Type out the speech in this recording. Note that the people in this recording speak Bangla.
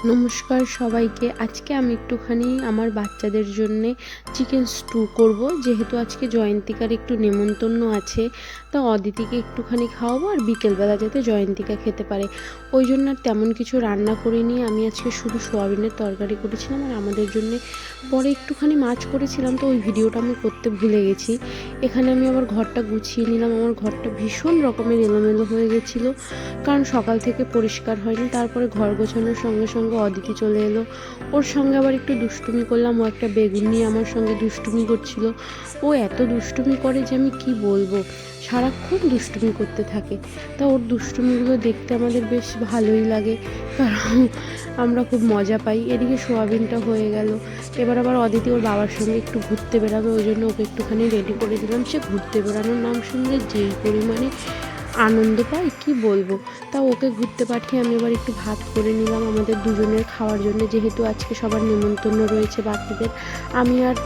নমস্কার সবাইকে। আজকে আমি একটুখানি আমার বাচ্চাদের জন্যে চিকেন স্টু করব। যেহেতু আজকে জয়ন্তিকার একটু নেমন্তন্ন আছে, তা অদিতিকে একটুখানি খাওয়াবো আর বিকেলবেলা যাতে জয়ন্তিকা খেতে পারে। ওই জন্য আর তেমন কিছু রান্না করিনি। আমি আজকে শুধু সোয়াবিনের তরকারি করেছিলাম আর আমাদের জন্যে পরে একটুখানি মাছ করেছিলাম, তো ওই ভিডিওটা আমি করতে ভুলে গেছি। এখানে আমি আবার ঘরটা গুছিয়ে নিলাম। আমার ঘরটা ভীষণ রকমের এলোমেলো হয়ে গেছিলো, কারণ সকাল থেকে পরিষ্কার হয়নি। তারপরে ঘর গোছানোর সঙ্গে সঙ্গে অদিতি চলে এলো। ওর সঙ্গে আবার একটু দুষ্টুমি করলাম। ও একটা বেগুন নিয়ে আমার সঙ্গে দুষ্টুমি করছিল। ও এত দুষ্টুমি করে যে আমি কি বলবো, সারাক্ষণ দুষ্টুমি করতে থাকে। তা ওর দুষ্টুমিগুলো দেখতে আমাদের বেশ ভালোই লাগে, কারণ আমরা খুব মজা পাই। এদিকে সোয়াবিনটা হয়ে গেল। এবার আবার অদিতি ওর বাবার সঙ্গে একটু ঘুরতে বেরাবে, ওই জন্য ওকে একটুখানি রেডি করে দিলাম। সে ঘুরতে বেরানোর নাম শুনলে যেই পরিমাণে আনন্দ পাই কি বলবো। তা ওকে ঘুরতে পাঠিয়ে আমি এবার একটু ভাত করে নিলাম আমাদের দুজনের খাওয়ার জন্য, যেহেতু আজকে সবার নেমন্তন্ন রয়েছে বাকিদের। আমি আর